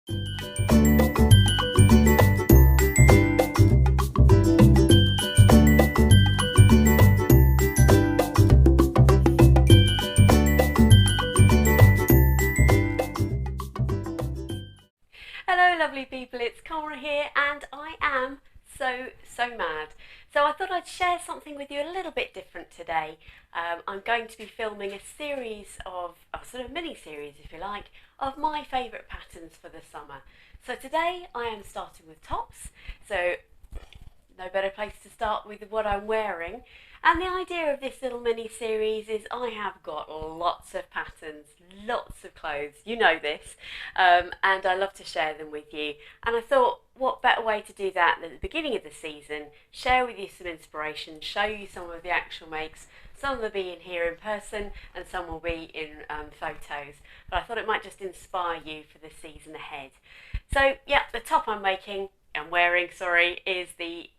Hello lovely people, it's Cami here and I am so mad. So I thought I'd share something with you a little bit different today. I'm going to be filming a series of, a sort of mini series if you like, of my favourite patterns for the summer. So today I am starting with tops, so no better place to start with what I'm wearing. And the idea of this little mini series is I have got lots of patterns, lots of clothes, you know this, and I love to share them with you. And I thought, what better way to do that than at the beginning of the season, share with you some inspiration, show you some of the actual makes. Some will be in here in person and some will be in photos, but I thought it might just inspire you for the season ahead. So yeah, the top I'm wearing, is the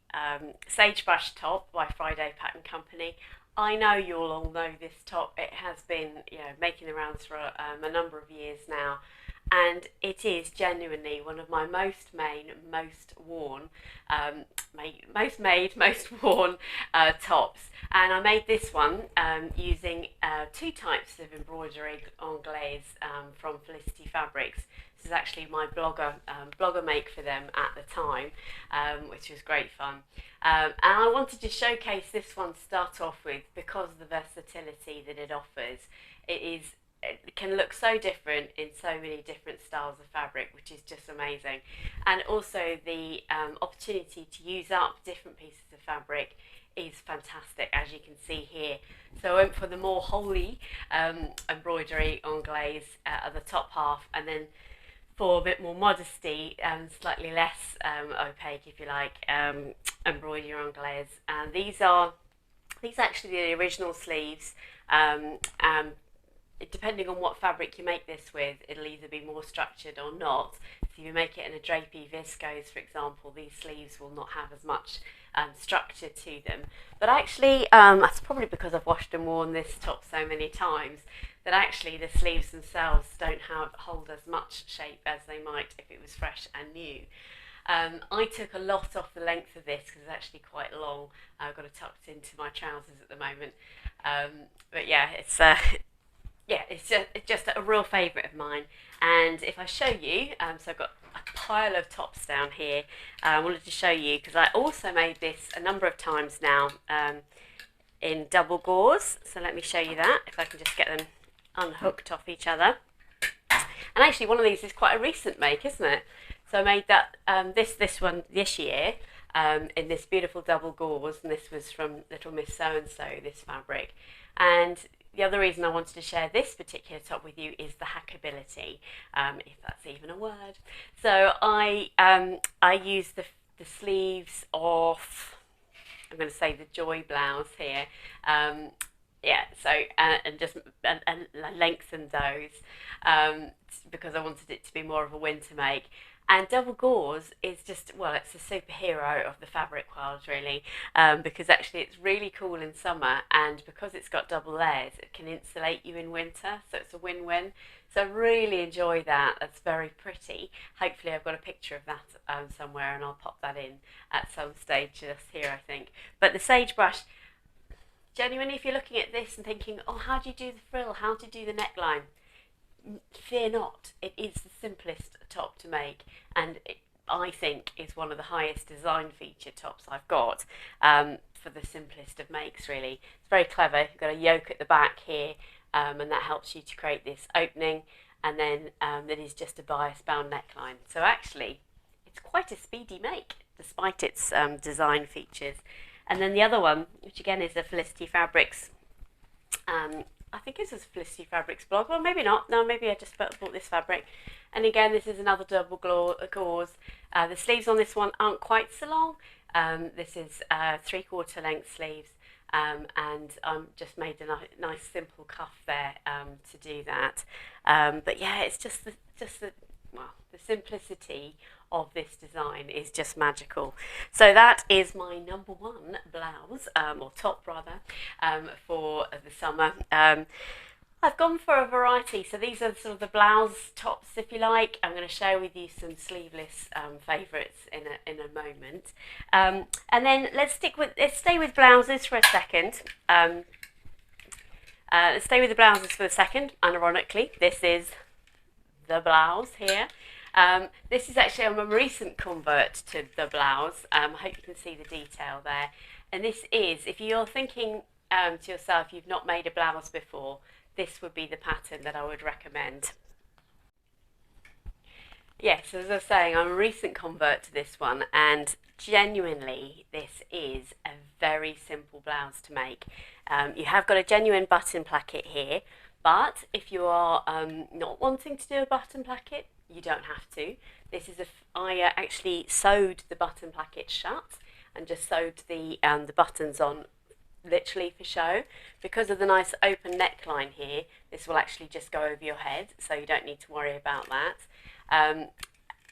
Sagebrush top by Frieda Pattern Company. I know you'll all know this top. It has been, making the rounds for a number of years now, and it is genuinely one of my most worn tops. And I made this one using two types of embroidery anglaise from Felicity Fabrics. This is actually my blogger make for them at the time, which was great fun. And I wanted to showcase this one to start off with because of the versatility that it offers. It can look so different in so many different styles of fabric, which is just amazing. And also the opportunity to use up different pieces of fabric is fantastic, as you can see here. So I went for the more holy embroidery anglaise at the top half, and then for a bit more modesty and slightly less opaque, if you like, embroidery anglaise. And these are actually the original sleeves. Depending on what fabric you make this with, it'll either be more structured or not. So if you make it in a drapey viscose, for example, these sleeves will not have as much structure to them. But actually, that's probably because I've washed and worn this top so many times, that actually the sleeves themselves don't hold as much shape as they might if it was fresh and new. I took a lot off the length of this because it's actually quite long. I've got it tucked into my trousers at the moment. But yeah, it's just a real favourite of mine. And if I show you, so I've got a pile of tops down here. I wanted to show you because I also made this a number of times now in double gauze. So let me show you that, if I can just get them unhooked off each other. And actually one of these is quite a recent make, isn't it? So I made that this one this year in this beautiful double gauze, and this was from Little Miss So-and-so, this fabric. And the other reason I wanted to share this particular top with you is the hackability, if that's even a word. So I used the sleeves of, I'm going to say the Joy blouse here. And lengthened those because I wanted it to be more of a winter make. And double gauze is just, well, it's a superhero of the fabric world, really, because actually it's really cool in summer, and because it's got double layers, it can insulate you in winter, so it's a win-win. So I really enjoy that. That's very pretty. Hopefully I've got a picture of that somewhere, and I'll pop that in at some stage just here, I think. But the Sagebrush, genuinely, if you're looking at this and thinking, oh, how do you do the frill? How do you do the neckline? Fear not, it is the simplest top to make, and I think is one of the highest design feature tops I've got for the simplest of makes, really. It's very clever. You've got a yoke at the back here, and that helps you to create this opening, and then that is just a bias bound neckline. So actually it's quite a speedy make despite its design features. And then the other one, which again is a Felicity Fabrics, I think this is Felicity Fabrics blog. Well, maybe not. No, maybe I just bought this fabric. And again, this is another double gauze. The sleeves on this one aren't quite so long. This is 3/4 length sleeves, and just made a nice simple cuff there to do that. But yeah, it's just the simplicity of this design is just magical. So that is my number one blouse, or top rather, for the summer. I've gone for a variety. So these are sort of the blouse tops, if you like. I'm going to share with you some sleeveless favourites in a moment. And then let's stay with blouses for a second. Let's stay with the blouses for a second. Unironically, this is the blouse here. This is actually, I'm a recent convert to the blouse. I hope you can see the detail there. And this is, if you're thinking to yourself, you've not made a blouse before, this would be the pattern that I would recommend. Yes, as I was saying, I'm a recent convert to this one, and genuinely, this is a very simple blouse to make. You have got a genuine button placket here, but if you are not wanting to do a button placket, you don't have to. I actually sewed the button placket shut and just sewed the buttons on literally for show. Because of the nice open neckline here, this will actually just go over your head, so you don't need to worry about that.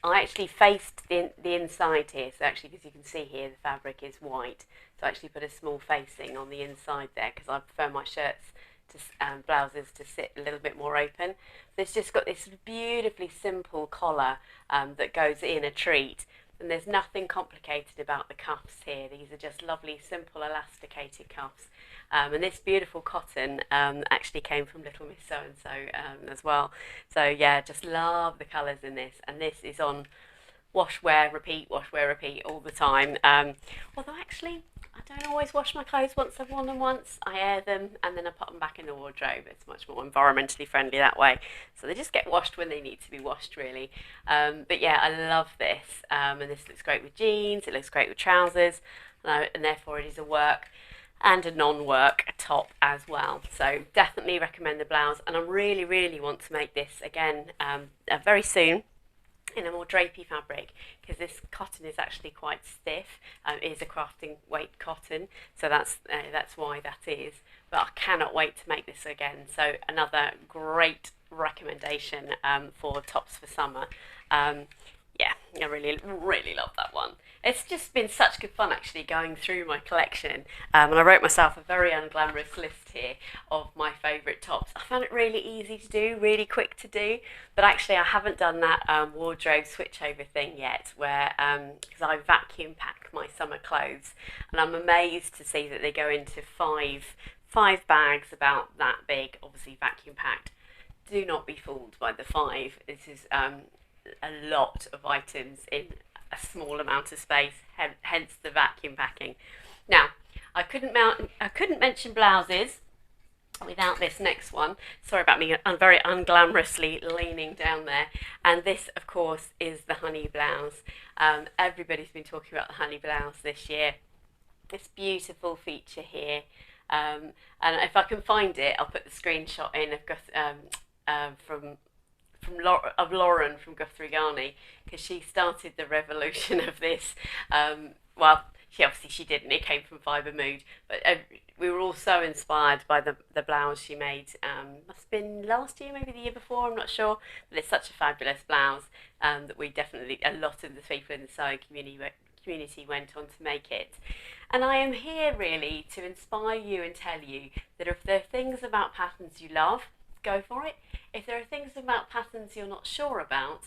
I actually faced the inside here, so actually, as you can see here, the fabric is white, so I actually put a small facing on the inside there because I prefer my shirts to blouses to sit a little bit more open. It's just got this beautifully simple collar that goes in a treat, and there's nothing complicated about the cuffs here. These are just lovely, simple, elasticated cuffs. And this beautiful cotton actually came from Little Miss So-and-so as well. So yeah, just love the colours in this. And this is on wash, wear, repeat all the time. Although actually, I don't always wash my clothes once I've worn them once. I air them and then I put them back in the wardrobe. It's much more environmentally friendly that way. So they just get washed when they need to be washed, really. But yeah, I love this. And this looks great with jeans. It looks great with trousers. And therefore it is a work and a non-work top as well. So definitely recommend the blouse. And I really, really want to make this again very soon in a more drapey fabric, because this cotton is actually quite stiff. It is a crafting weight cotton, so that's why that is. But I cannot wait to make this again. So another great recommendation for tops for summer. Yeah, I really, really love that one. It's just been such good fun actually going through my collection, and I wrote myself a very unglamorous list here of my favourite tops. I found it really easy to do, really quick to do, but actually I haven't done that wardrobe switchover thing yet, where because I vacuum pack my summer clothes, and I'm amazed to see that they go into five bags about that big, obviously vacuum packed. Do not be fooled by the 5. This is a lot of items in a small amount of space, hence the vacuum packing. Now, I couldn't mention blouses without this next one. Sorry about me, I'm very unglamorously leaning down there. And this, of course, is the honey blouse. Everybody's been talking about the honey blouse this year. This beautiful feature here. And if I can find it, I'll put the screenshot in of Lauren from Guthrie Garney, because she started the revolution of this. Well, she didn't. It came from Fibremood, but we were all so inspired by the blouse she made. Must have been last year, maybe the year before. I'm not sure, but it's such a fabulous blouse that a lot of the people in the sewing community went on to make it. And I am here really to inspire you and tell you that if there are things about patterns you love, go for it. If there are things about patterns you're not sure about,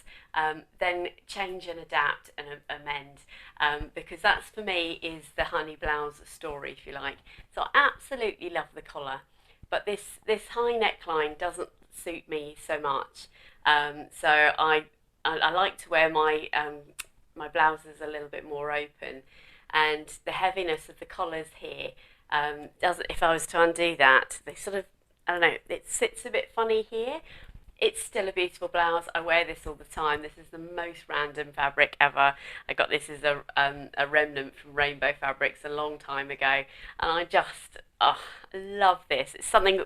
then change and adapt and amend, because that's, for me, is the honey blouse story, if you like. So I absolutely love the collar, but this high neckline doesn't suit me so much. So I like to wear my my blouses a little bit more open, and the heaviness of the collars here doesn't. If I was to undo that, they sort of, I don't know, it sits a bit funny here. It's still a beautiful blouse. I wear this all the time. This is the most random fabric ever. I got this as a remnant from Rainbow Fabrics a long time ago, and I just love this. It's something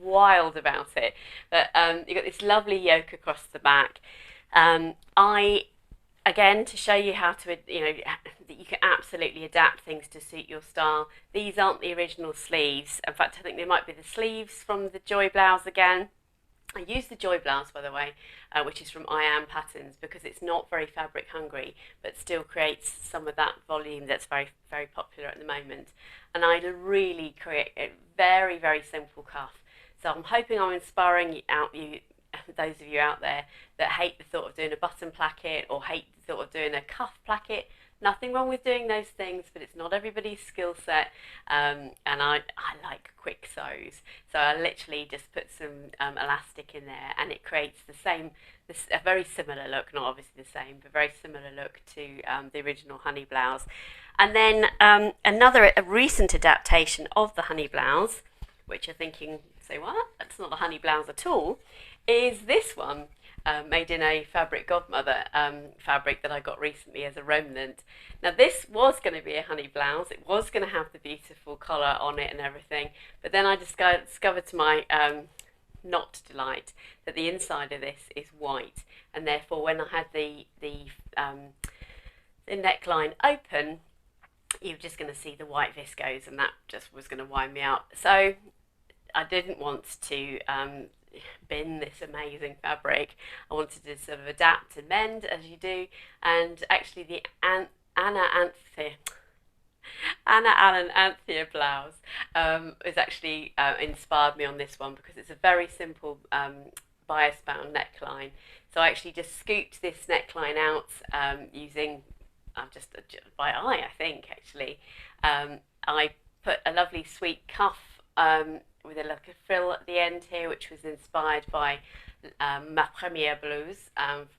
wild about it. But you've got this lovely yoke across the back. Again, to show you how to, that you can absolutely adapt things to suit your style. These aren't the original sleeves. In fact, I think they might be the sleeves from the Joy blouse again. I use the Joy blouse, by the way, which is from I Am Patterns, because it's not very fabric hungry, but still creates some of that volume that's very, very popular at the moment. And I really create a very, very simple cuff. So I'm hoping I'm inspiring you, those of you out there that hate the thought of doing a button placket or hate the thought of doing a cuff placket. Nothing wrong with doing those things, but it's not everybody's skill set. And I like quick sews. So I literally just put some elastic in there, and it creates a very similar look, not obviously the same, but very similar look to the original honey blouse. And then a recent adaptation of the honey blouse, which you're thinking, say what? That's not a honey blouse at all, is this one. Made in a Fabric Godmother fabric that I got recently as a remnant. Now this was going to be a honey blouse, it was going to have the beautiful collar on it and everything, but then I discovered to my not delight that the inside of this is white, and therefore when I had the neckline open, you're just going to see the white viscose, and that just was going to wind me up. So I didn't want to bin this amazing fabric. I wanted to sort of adapt and mend as you do, and actually the Anna Allen Anthea blouse has actually inspired me on this one, because it's a very simple bias bound neckline. So I actually just scooped this neckline out using just by eye, I think actually. I put a lovely sweet cuff with a look of frill at the end here, which was inspired by Ma Première Blouse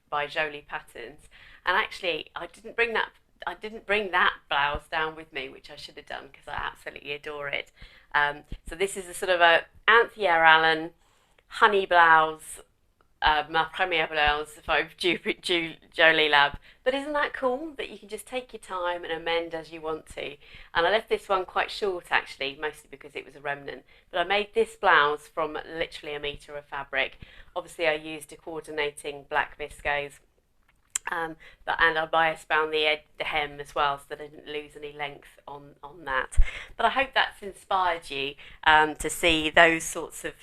by Jolie Patterns. And actually, I didn't bring that blouse down with me, which I should have done, because I absolutely adore it. So this is a sort of a Anthea Allen honey blouse, Ma Première Blouse, Fauve Jolie Lab. But isn't that cool that you can just take your time and amend as you want to? And I left this one quite short actually, mostly because it was a remnant. But I made this blouse from literally a metre of fabric. Obviously I used a coordinating black viscose. And I bias bound the hem as well, so that I didn't lose any length on that. But I hope that's inspired you to see those sorts of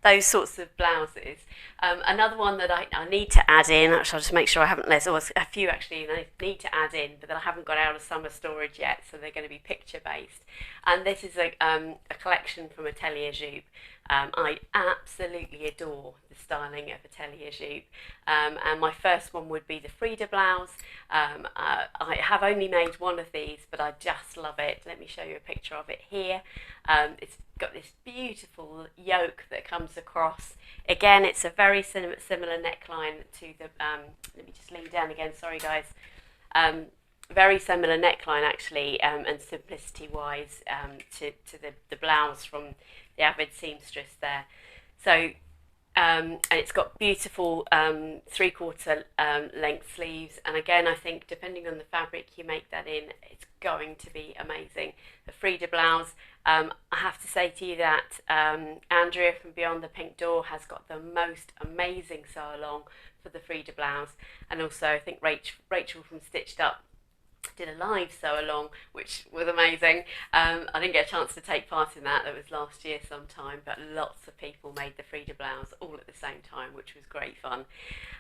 blouses. Another one that I need to add in, actually I'll just make sure I haven't, there's a few actually I need to add in, but that I haven't got out of summer storage yet, so they're going to be picture based. And this is a collection from Atelier Jupe. I absolutely adore the styling of Atelier Jupe, and my first one would be the Frieda blouse. I have only made one of these, but I just love it. Let me show you a picture of it here. It's got this beautiful yoke that comes across. Again, it's a very similar neckline to the, let me just lean down again, sorry guys. Very similar neckline actually, and simplicity wise to the blouse from the Avid Seamstress there. So and it's got beautiful 3/4 length sleeves, and again I think depending on the fabric you make that in, it's going to be amazing. The Frieda blouse, I have to say to you that Andrea from Beyond the Pink Door has got the most amazing sew along for the Frieda blouse, and also I think Rachel from Stitched Up did a live sew along, which was amazing. I didn't get a chance to take part in that was last year sometime, but lots of people made the Frieda blouse all at the same time, which was great fun.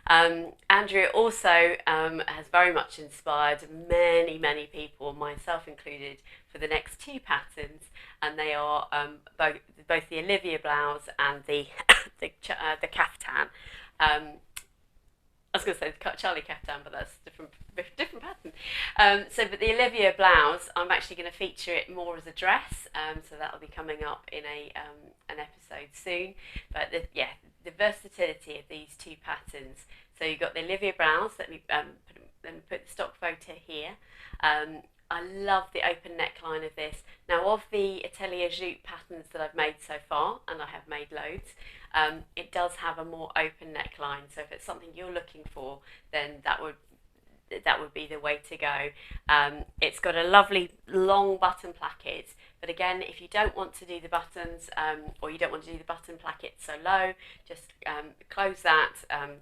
Andrea also has very much inspired many people, myself included, for the next two patterns, and they are both the Olivia blouse and the caftan. I was going to say the Charlie caftan, but that's different pattern. But the Olivia blouse, I'm actually going to feature it more as a dress, so that'll be coming up in an episode soon. But the versatility of these two patterns. So you've got the Olivia blouse. Let me put the stock photo here. I love the open neckline of this. Now, of the Atelier Jupe patterns that I've made so far, and I have made loads, it does have a more open neckline. So if it's something you're looking for, then that would be the way to go. It's got a lovely long button placket, but again, if you don't want to do the buttons, or you don't want to do the button placket so low, just close that,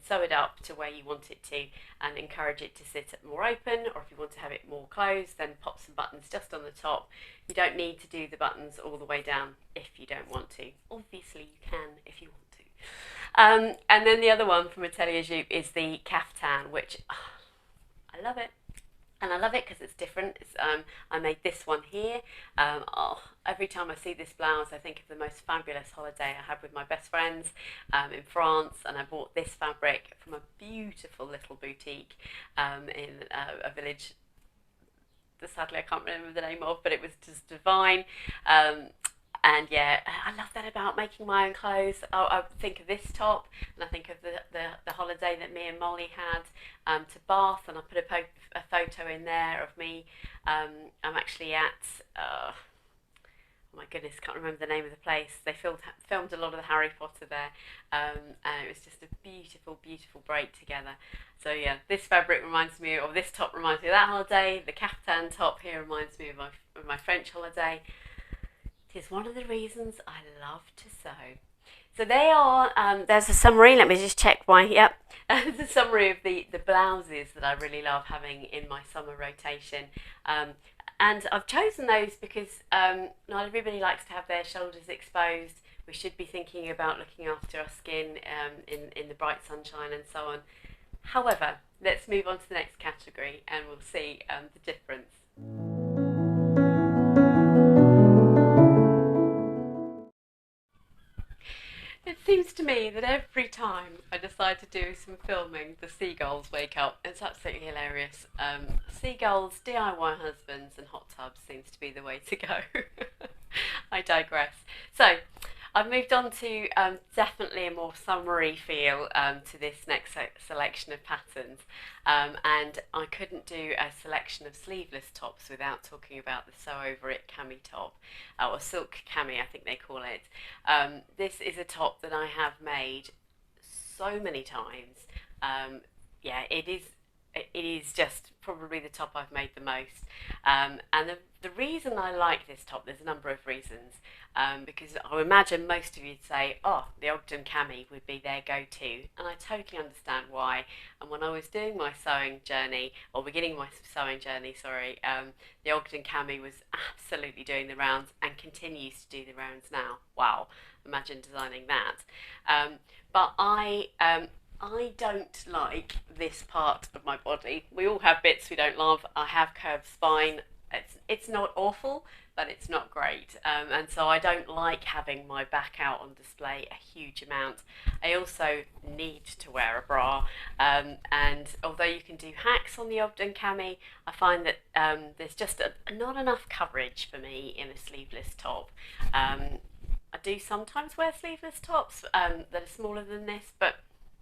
sew it up to where you want it to, and encourage it to sit more open. Or if you want to have it more closed, then pop some buttons just on the top. You don't need to do the buttons all the way down if you don't want to. Obviously you can if you want to. And then the other one from Atelier Jupe is the caftan, which I love it. and I love it because it's different. I made this one here. Every time I see this blouse, I think of the most fabulous holiday I had with my best friends in France, and I bought this fabric from a beautiful little boutique in a village that sadly I can't remember the name of, but it was just divine. And yeah, I love that about making my own clothes. I think of this top, and I think of the holiday that me and Molly had to Bath, and I put a photo in there of me. I'm actually at, oh my goodness, can't remember the name of the place. They filmed a lot of the Harry Potter there, and it was just a beautiful, beautiful break together. So yeah, this fabric reminds me, or this top reminds me of that holiday. The caftan top here reminds me of my French holiday. It is one of the reasons I love to sew. So they are, there's a summary, let me just check why, yep. There's a summary of the blouses that I really love having in my summer rotation. And I've chosen those because not everybody likes to have their shoulders exposed. We should be thinking about looking after our skin in the bright sunshine and so on. However, let's move on to the next category and we'll see the difference. It seems to me that every time I decide to do some filming, the seagulls wake up. It's absolutely hilarious. Seagulls, DIY husbands and hot tubs seems to be the way to go. I digress. So, I've moved on to definitely a more summery feel to this next selection of patterns, and I couldn't do a selection of sleeveless tops without talking about the Sew Over It cami top, or silk cami I think they call it. This is a top that I have made so many times. Yeah, it is just probably the top I've made the most. And the reason I like this top, there's a number of reasons. Because I imagine most of you'd say, oh, the Ogden cami would be their go-to. And I totally understand why. And when I was doing my sewing journey, or beginning my sewing journey, sorry, the Ogden cami was absolutely doing the rounds and continues to do the rounds now. Wow, imagine designing that. But I don't like this part of my body. We all have bits we don't love. I have curved spine. It's not awful, but it's not great. And so I don't like having my back out on display a huge amount. I also need to wear a bra. And although you can do hacks on the Ogden cami, I find that there's just not enough coverage for me in a sleeveless top. I do sometimes wear sleeveless tops that are smaller than this, but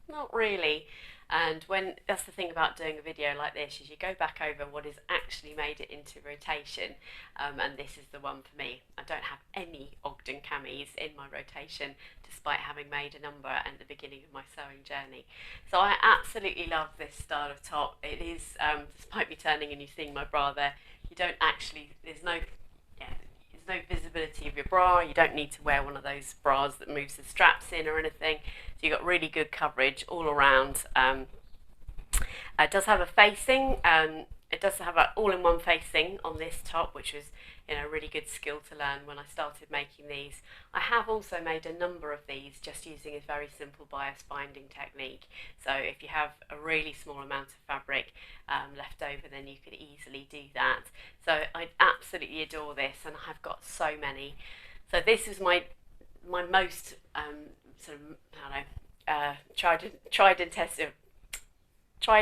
not really. And that's the thing about doing a video like this, is you go back over what has actually made it into rotation, and this is the one for me. I don't have any Ogden camis in my rotation, despite having made a number at the beginning of my sewing journey. So I absolutely love this style of top. It is, despite me turning and you seeing my bra there, you don't actually, there's no visibility of your bra. You don't need to wear one of those bras that moves the straps in or anything. So you've got really good coverage all around. It does have a facing. It does have an all-in-one facing on this top, which was a really good skill to learn when I started making these. I have also made a number of these just using a very simple bias binding technique. So if you have a really small amount of fabric left over, then you could easily do that. So I absolutely adore this, and I've got so many. So this is my most sort of, I don't know, tried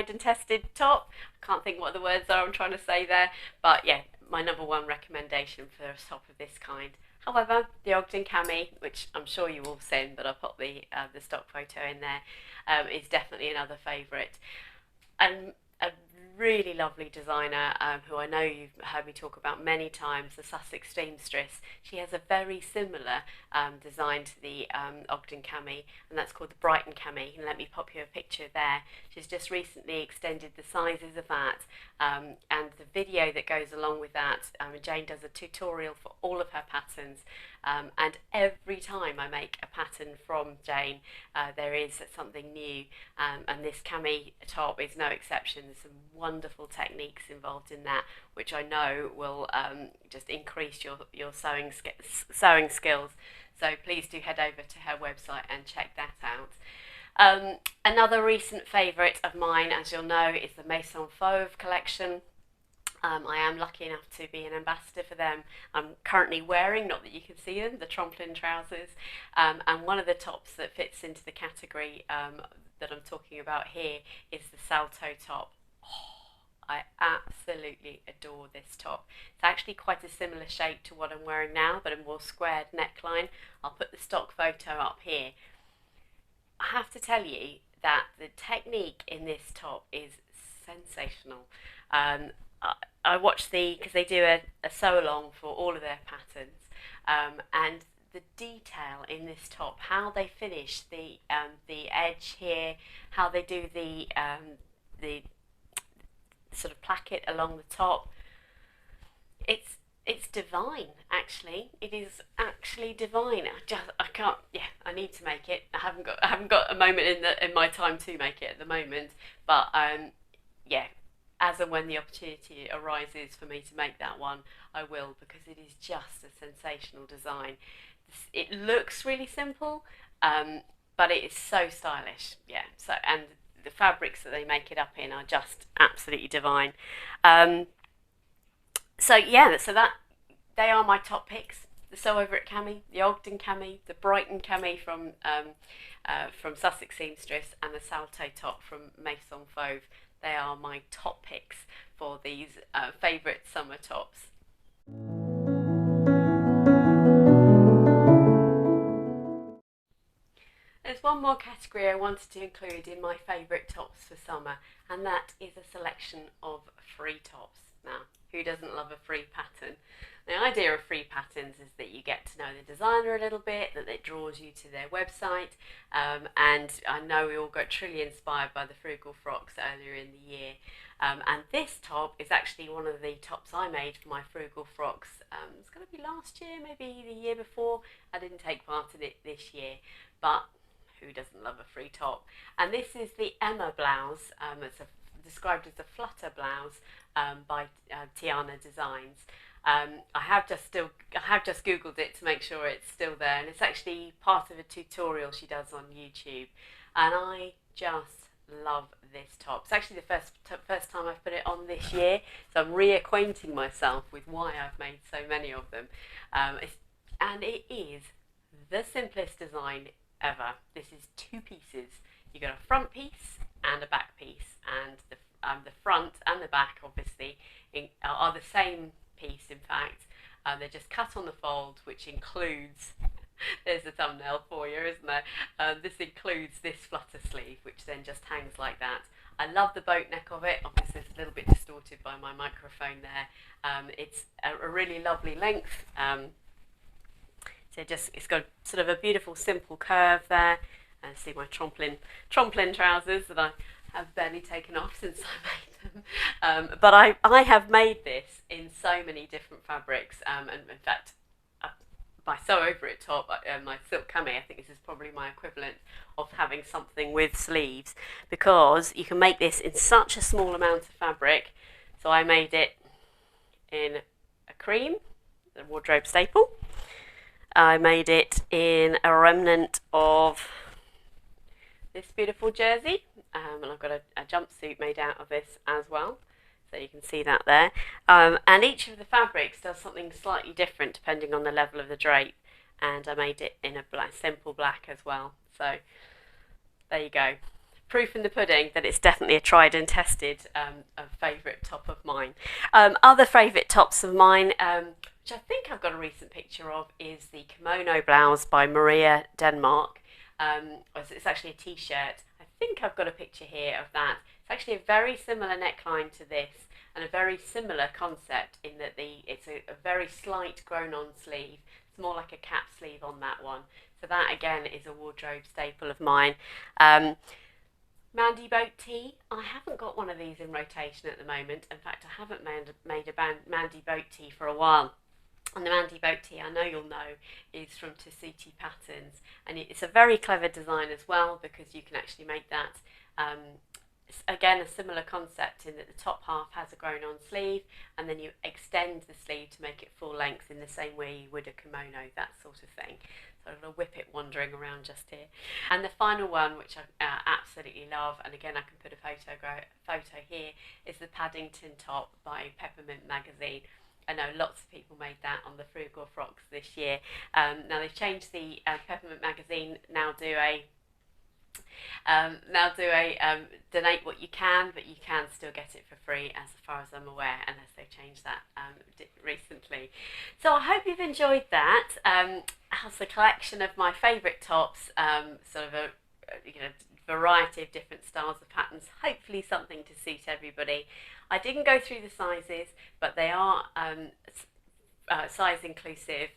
and tested top. I can't think what the words are I'm trying to say there, but yeah, my number one recommendation for a top of this kind. However, the Ogden cami, which I'm sure you all seen, but I'll put the stock photo in there, is definitely another favourite. And a really lovely designer who I know you've heard me talk about many times, the Sussex Seamstress. She has a very similar design to the Ogden cami, and that's called the Brighton cami. And let me pop you a picture there. She's just recently extended the sizes of that, and the video that goes along with that. Jane does a tutorial for all of her patterns, and every time I make a pattern from Jane, there is something new, and this cami top is no exception. There's some wonderful techniques involved in that, which I know will just increase your sewing skills. So please do head over to her website and check that out. Another recent favourite of mine, as you'll know, is the Maison Fauve collection. I am lucky enough to be an ambassador for them. I'm currently wearing, not that you can see them, the tromplin trousers, and one of the tops that fits into the category that I'm talking about here is the Salto top. I absolutely adore this top. It's actually quite a similar shape to what I'm wearing now, but a more squared neckline. I'll put the stock photo up here. I have to tell you that the technique in this top is sensational. I watched because they do a sew along for all of their patterns, and the detail in this top, how they finish the edge here, how they do the sort of placket along the top. It's divine, actually. It is actually divine. I can't. Yeah, I need to make it. I haven't got a moment in my time to make it at the moment. But yeah, as and when the opportunity arises for me to make that one, I will, because it is just a sensational design. It looks really simple, but it is so stylish. Yeah. So, and the fabrics that they make it up in are just absolutely divine. So yeah, so that they are my top picks. The Sew Over It Cami, the Ogden Cami, the Brighton Cami from Sussex Seamstress, and the Salto top from Maison Fauve. They are my top picks for these favourite summer tops. There's one more category I wanted to include in my favourite tops for summer, and that is a selection of free tops. Now, who doesn't love a free pattern? The idea of free patterns is that you get to know the designer a little bit, that it draws you to their website, and I know we all got truly inspired by the frugal frocks earlier in the year. And this top is actually one of the tops I made for my frugal frocks. It's going to be last year, maybe the year before. I didn't take part in it this year, but who doesn't love a free top? And this is the Emma blouse. It's described as a flutter blouse by Tiana Designs. I have just googled it to make sure it's still there, and it's actually part of a tutorial she does on YouTube, and I just love this top. It's actually the first time I've put it on this year, so I'm reacquainting myself with why I've made so many of them. And it is the simplest design ever. This is two pieces. You got a front piece and a back piece, and the front and the back obviously are the same piece. In fact, they're just cut on the fold, which includes there's a thumbnail for you, isn't there? This includes this flutter sleeve, which then just hangs like that. I love the boat neck of it. Obviously it's a little bit distorted by my microphone there. It's a really lovely length. So it's got sort of a beautiful simple curve there. And see my tromplin trousers that I have barely taken off since I made them. But I have made this in so many different fabrics, and in fact my Sew Over It top, my silk cami, I think this is probably my equivalent of having something with sleeves, because you can make this in such a small amount of fabric. So I made it in a cream, the wardrobe staple. I made it in a remnant of this beautiful jersey, and I've got a jumpsuit made out of this as well, so you can see that there. And each of the fabrics does something slightly different depending on the level of the drape, and I made it in a simple black as well. So there you go. Proof in the pudding that it's definitely a tried and tested favourite top of mine. Other favourite tops of mine, which I think I've got a recent picture of, is the kimono blouse by Maria Denmark. It's actually a t-shirt. I think I've got a picture here of that. It's actually a very similar neckline to this, and a very similar concept in that it's a very slight grown-on sleeve. It's more like a cap sleeve on that one. So that again is a wardrobe staple of mine. Mandy Boat Tee. I haven't got one of these in rotation at the moment. In fact, I haven't made a Mandy Boat Tee for a while. And the Mandy Boat Tee, I know you'll know, is from Testuti Patterns, and it's a very clever design as well, because you can actually make that it's again a similar concept in that the top half has a grown-on sleeve, and then you extend the sleeve to make it full length in the same way you would a kimono, that sort of thing. So I'm going to whip it wandering around just here. And the final one, which I absolutely love, and again I can put a photo here, is the Paddington top by Peppermint magazine. I know lots of people made that on the Frugal Frocks this year. Now they've changed the Peppermint magazine, now do a donate what you can, but you can still get it for free as far as I'm aware, unless they've changed that recently. So I hope you've enjoyed that. Has a collection of my favourite tops, sort of a variety of different styles of patterns, hopefully something to suit everybody. I didn't go through the sizes, but they are size inclusive.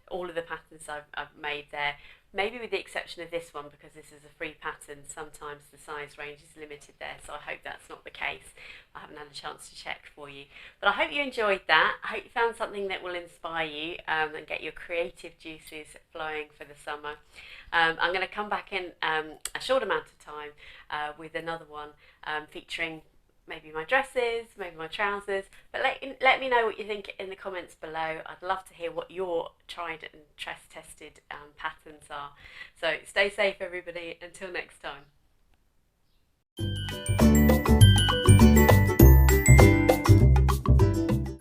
All of the patterns I've made there, maybe with the exception of this one, because this is a free pattern, sometimes the size range is limited there, so I hope that's not the case. I haven't had a chance to check for you, but I hope you enjoyed that. I hope you found something that will inspire you and get your creative juices flowing for the summer. I'm going to come back in a short amount of time with another one featuring maybe my dresses, maybe my trousers, but let me know what you think in the comments below. I'd love to hear what your tried and tested patterns are. So stay safe everybody, until next time.